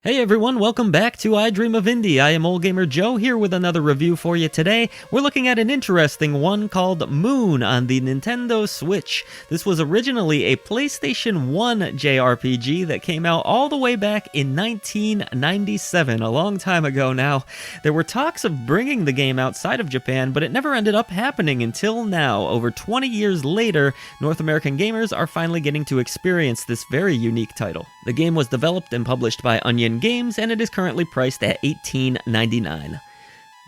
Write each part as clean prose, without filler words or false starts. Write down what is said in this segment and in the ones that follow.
Hey everyone, welcome back to I Dream of Indie. I am Old Gamer Joe here with another review for you today. We're looking at an interesting one called Moon on the Nintendo Switch. This was originally a PlayStation 1 JRPG that came out all the way back in 1997, a long time ago now. There were talks of bringing the game outside of Japan, but it never ended up happening until now. Over 20 years later, North American gamers are finally getting to experience this very unique title. The game was developed and published by Onion Games, and it is currently priced at $18.99.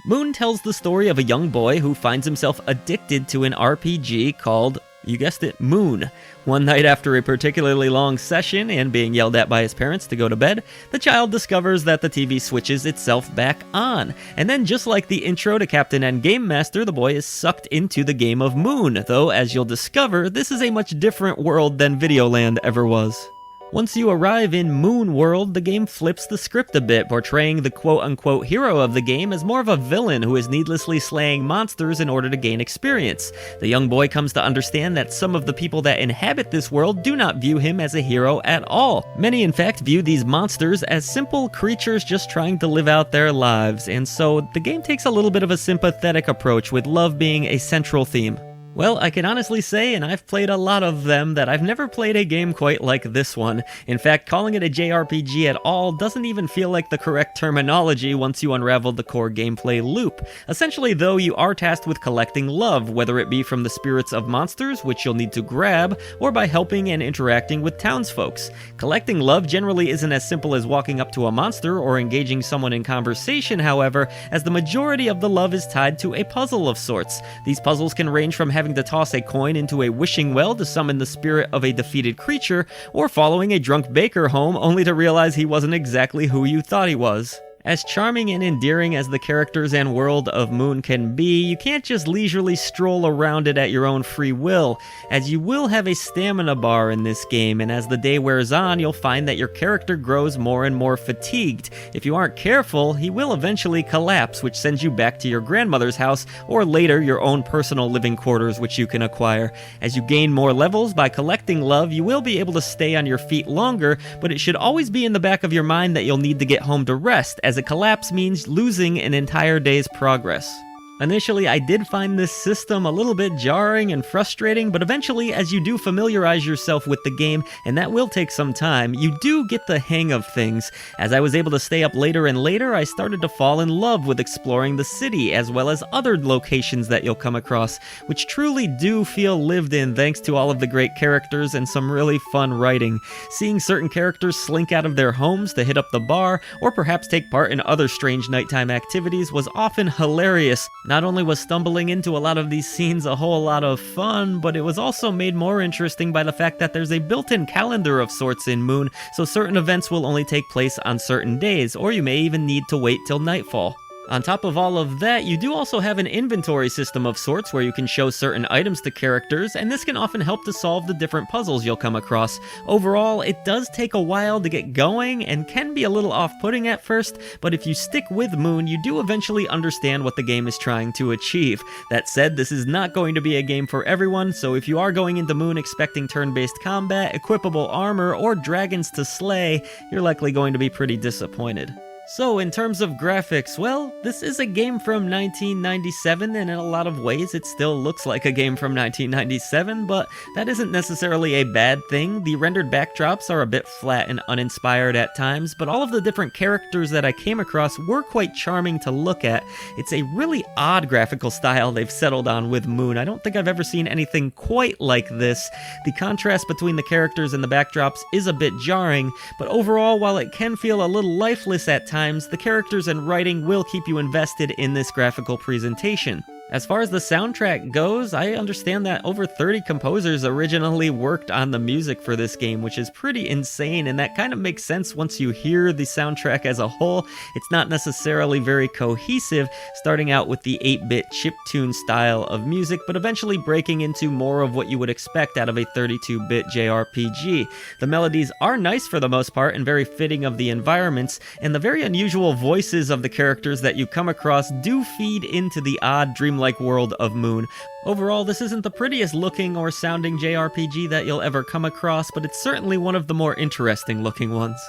Moon tells the story of a young boy who finds himself addicted to an RPG called, you guessed it, Moon. One night after a particularly long session and being yelled at by his parents to go to bed, the child discovers that the TV switches itself back on. And then just like the intro to Captain N Game Master, the boy is sucked into the game of Moon, though as you'll discover, this is a much different world than Videoland ever was. Once you arrive in Moon World, the game flips the script a bit, portraying the quote-unquote hero of the game as more of a villain who is needlessly slaying monsters in order to gain experience. The young boy comes to understand that some of the people that inhabit this world do not view him as a hero at all. Many in fact view these monsters as simple creatures just trying to live out their lives, and so the game takes a little bit of a sympathetic approach, with love being a central theme. Well, I can honestly say, and I've played a lot of them, that I've never played a game quite like this one. In fact, calling it a JRPG at all doesn't even feel like the correct terminology once you unravel the core gameplay loop. Essentially, though, you are tasked with collecting love, whether it be from the spirits of monsters, which you'll need to grab, or by helping and interacting with townsfolks. Collecting love generally isn't as simple as walking up to a monster or engaging someone in conversation, however, as the majority of the love is tied to a puzzle of sorts. These puzzles can range from having to toss a coin into a wishing well to summon the spirit of a defeated creature, or following a drunk baker home only to realize he wasn't exactly who you thought he was. As charming and endearing as the characters and world of Moon can be, you can't just leisurely stroll around it at your own free will, as you will have a stamina bar in this game, and as the day wears on, you'll find that your character grows more and more fatigued. If you aren't careful, he will eventually collapse, which sends you back to your grandmother's house, or later your own personal living quarters, which you can acquire. As you gain more levels by collecting love, you will be able to stay on your feet longer, but it should always be in the back of your mind that you'll need to get home to rest, as a collapse means losing an entire day's progress. Initially, I did find this system a little bit jarring and frustrating, but eventually, as you do familiarize yourself with the game, and that will take some time, you do get the hang of things. As I was able to stay up later and later, I started to fall in love with exploring the city, as well as other locations that you'll come across, which truly do feel lived in thanks to all of the great characters and some really fun writing. Seeing certain characters slink out of their homes to hit up the bar, or perhaps take part in other strange nighttime activities was often hilarious. Not only was stumbling into a lot of these scenes a whole lot of fun, but it was also made more interesting by the fact that there's a built-in calendar of sorts in Moon, so certain events will only take place on certain days, or you may even need to wait till nightfall. On top of all of that, you do also have an inventory system of sorts where you can show certain items to characters, and this can often help to solve the different puzzles you'll come across. Overall, it does take a while to get going and can be a little off-putting at first, but if you stick with Moon, you do eventually understand what the game is trying to achieve. That said, this is not going to be a game for everyone, so if you are going into Moon expecting turn-based combat, equipable armor, or dragons to slay, you're likely going to be pretty disappointed. So, in terms of graphics, well, this is a game from 1997, and in a lot of ways it still looks like a game from 1997, but that isn't necessarily a bad thing. The rendered backdrops are a bit flat and uninspired at times, but all of the different characters that I came across were quite charming to look at. It's a really odd graphical style they've settled on with Moon. I don't think I've ever seen anything quite like this. The contrast between the characters and the backdrops is a bit jarring, but overall, while it can feel a little lifeless at times, the characters and writing will keep you invested in this graphical presentation. As far as the soundtrack goes, I understand that over 30 composers originally worked on the music for this game, which is pretty insane, and that kind of makes sense once you hear the soundtrack as a whole. It's not necessarily very cohesive, starting out with the 8-bit chiptune style of music, but eventually breaking into more of what you would expect out of a 32-bit JRPG. The melodies are nice for the most part and very fitting of the environments, and the very unusual voices of the characters that you come across do feed into the odd dreamlike world of Moon. Overall, this isn't the prettiest looking or sounding JRPG that you'll ever come across, but it's certainly one of the more interesting looking ones.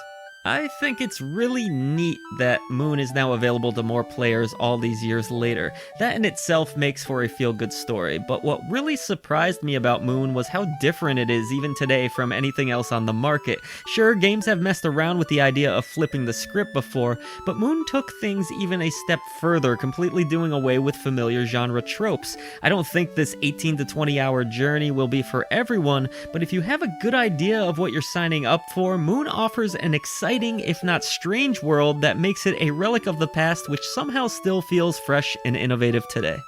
I think it's really neat that Moon is now available to more players all these years later. That in itself makes for a feel-good story, but what really surprised me about Moon was how different it is even today from anything else on the market. Sure, games have messed around with the idea of flipping the script before, but Moon took things even a step further, completely doing away with familiar genre tropes. I don't think this 18 to 20 hour journey will be for everyone, but if you have a good idea of what you're signing up for, Moon offers an exciting, if not strange world that makes it a relic of the past which somehow still feels fresh and innovative today.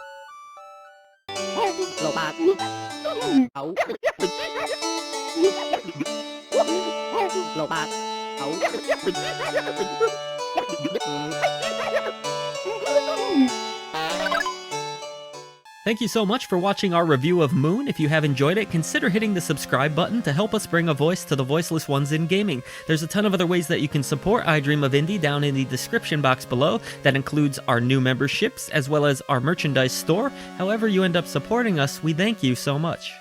Thank you so much for watching our review of Moon. If you have enjoyed it, consider hitting the subscribe button to help us bring a voice to the voiceless ones in gaming. There's a ton of other ways that you can support I Dream of Indie down in the description box below. That includes our new memberships, as well as our merchandise store. However you end up supporting us, we thank you so much.